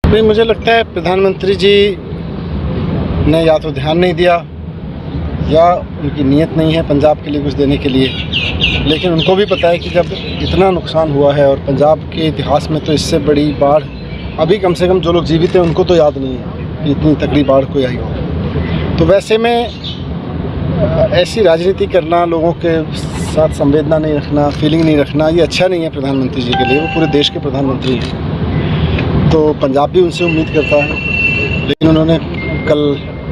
नहीं, मुझे लगता है प्रधानमंत्री जी ने या तो ध्यान नहीं दिया या उनकी नीयत नहीं है पंजाब के लिए कुछ देने के लिए। लेकिन उनको भी पता है कि जब इतना नुकसान हुआ है और पंजाब के इतिहास में तो इससे बड़ी बाढ़ अभी कम से कम जो लोग जीवित हैं उनको तो याद नहीं है कि इतनी तगड़ी बाढ़ कोई आई हो। तो वैसे में ऐसी राजनीति करना, लोगों के साथ संवेदना नहीं रखना, फीलिंग नहीं रखना, ये अच्छा नहीं है प्रधानमंत्री जी के लिए। वो पूरे देश के प्रधानमंत्री हैं, तो पंजाब भी उनसे उम्मीद करता है। लेकिन उन्होंने कल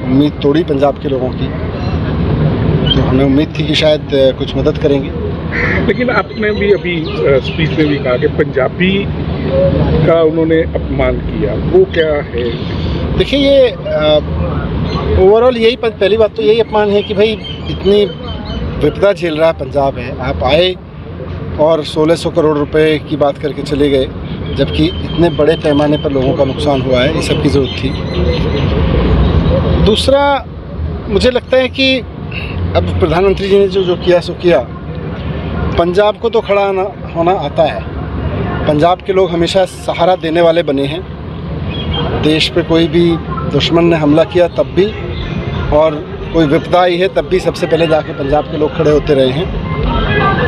उम्मीद तोड़ी पंजाब के लोगों की, तो हमें उम्मीद थी कि शायद कुछ मदद करेंगे। लेकिन आपने भी अभी स्पीच में भी कहा कि पंजाबी का उन्होंने अपमान किया, वो क्या है? देखिए, ये ओवरऑल यही पहली बात तो यही अपमान है कि भाई इतनी विपदा झेल रहा है पंजाब है, आप आए और 1600 करोड़ रुपए की बात करके चले गए, जबकि इतने बड़े पैमाने पर लोगों का नुकसान हुआ है। ये सब की ज़रूरत थी। दूसरा, मुझे लगता है कि अब प्रधानमंत्री जी ने जो किया सो किया। पंजाब को तो खड़ा होना आता है। पंजाब के लोग हमेशा सहारा देने वाले बने हैं। देश पे कोई भी दुश्मन ने हमला किया तब भी, और कोई विपदा आई है तब भी सबसे पहले जाके पंजाब के लोग खड़े होते रहे हैं।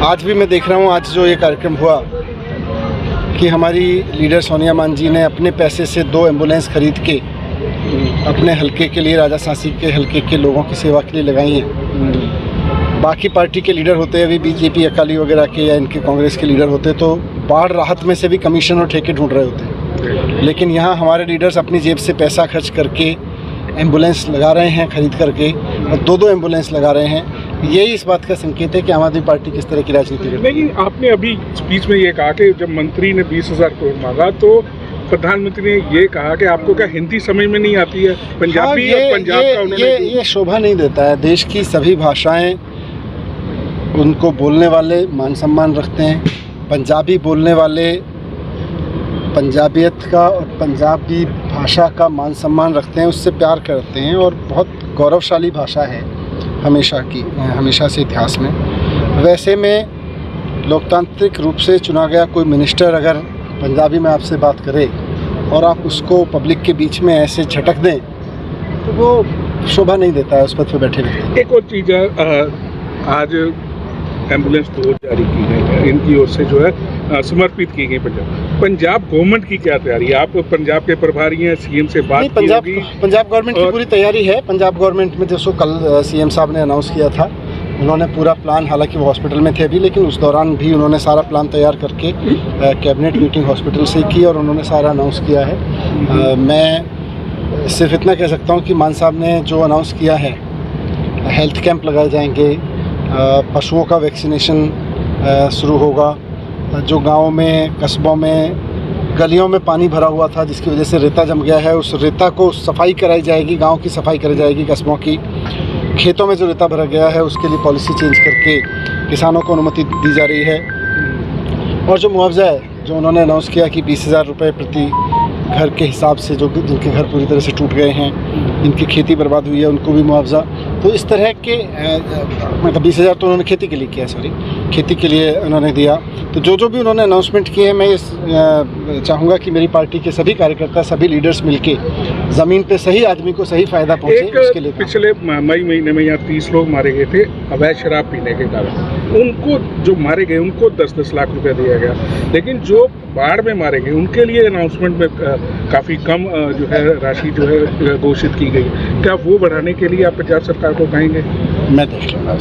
आज भी मैं देख रहा हूँ, आज जो ये कार्यक्रम हुआ कि हमारी लीडर सोनिया मान जी ने अपने पैसे से 2 एम्बुलेंस खरीद के अपने हलके के लिए, राजा सांसी के हलके के लोगों की सेवा के लिए लगाई हैं। बाकी पार्टी के लीडर होते, अभी बीजेपी अकाली वगैरह के या इनके कांग्रेस के लीडर होते तो बाढ़ राहत में से भी कमीशन और ठेके ढूंढ रहे होते। लेकिन यहाँ हमारे लीडर्स अपनी जेब से पैसा खर्च करके एम्बुलेंस लगा रहे हैं खरीद करके, और 2-2 एम्बुलेंस लगा रहे हैं। यही इस बात का संकेत है कि आम आदमी पार्टी किस तरह की राजनीति करती है। लेकिन आपने अभी स्पीच में ये कहा कि जब मंत्री ने 20,000 करोड़ मांगा तो प्रधानमंत्री ने ये कहा कि आपको क्या हिंदी समझ में नहीं आती है? पंजाबी और पंजाब का उन्होंने ये शोभा नहीं देता है। देश की सभी भाषाएं, उनको बोलने वाले मान सम्मान रखते हैं। पंजाबी बोलने वाले पंजाबियत का और पंजाबी भाषा का मान सम्मान रखते हैं, उससे प्यार करते हैं, और बहुत गौरवशाली भाषा है हमेशा से इतिहास में। वैसे में लोकतांत्रिक रूप से चुना गया कोई मिनिस्टर अगर पंजाबी में आपसे बात करे और आप उसको पब्लिक के बीच में ऐसे झटक दें तो वो शोभा नहीं देता है उस पद पर बैठे व्यक्ति। एक और चीज़ है, आज एम्बुलेंस 2 जारी की गई है, इनकी ओर से जो है समर्पित की गई। पंजाब गवर्नमेंट की क्या तैयारी है? आप पंजाब के प्रभारी हैं, सीएम से बात की होगी? पंजाब गवर्नमेंट की पूरी तैयारी है। पंजाब गवर्नमेंट में जैसो कल सीएम साहब ने अनाउंस किया था, उन्होंने पूरा प्लान, हालांकि वो हॉस्पिटल में थे अभी, लेकिन उस दौरान भी उन्होंने सारा प्लान तैयार करके कैबिनेट मीटिंग हॉस्पिटल से की और उन्होंने सारा अनाउंस किया है। मैं सिर्फ इतना कह सकता हूँ कि मान साहब ने जो अनाउंस किया है, हेल्थ कैंप लगाए जाएंगे, पशुओं का वैक्सीनेशन शुरू होगा। जो गाँव में, कस्बों में, गलियों में पानी भरा हुआ था जिसकी वजह से रेता जम गया है, उस रेता को सफाई कराई जाएगी, गाँव की सफाई कराई जाएगी, कस्बों की। खेतों में जो रेता भरा गया है उसके लिए पॉलिसी चेंज करके किसानों को अनुमति दी जा रही है। और जो मुआवजा है, जो उन्होंने अनाउंस किया कि 20,000 रुपये प्रति घर के हिसाब से, जो जिनके घर पूरी तरह से टूट गए हैं, जिनकी खेती बर्बाद हुई है, उनको भी मुआवजा। तो इस तरह के मतलब 20,000 तो उन्होंने खेती के लिए किया, खेती के लिए उन्होंने दिया। तो जो भी उन्होंने अनाउंसमेंट किए हैं, मैं चाहूँगा कि मेरी पार्टी के सभी कार्यकर्ता, सभी लीडर्स मिलके ज़मीन पे सही आदमी को सही फ़ायदा पहुँचे, उसके लिए। पिछले मई महीने में यहाँ 30 लोग मारे गए थे अवैध शराब पीने के कारण। उनको जो मारे गए उनको 10-10 लाख रुपया दिया गया, लेकिन जो बाढ़ में मारे गए उनके लिए अनाउंसमेंट में काफ़ी कम जो है राशि जो है घोषित की गई। क्या वो बढ़ाने के लिए आप पंजाब सरकार को कहेंगे? मैं देख लूँगा।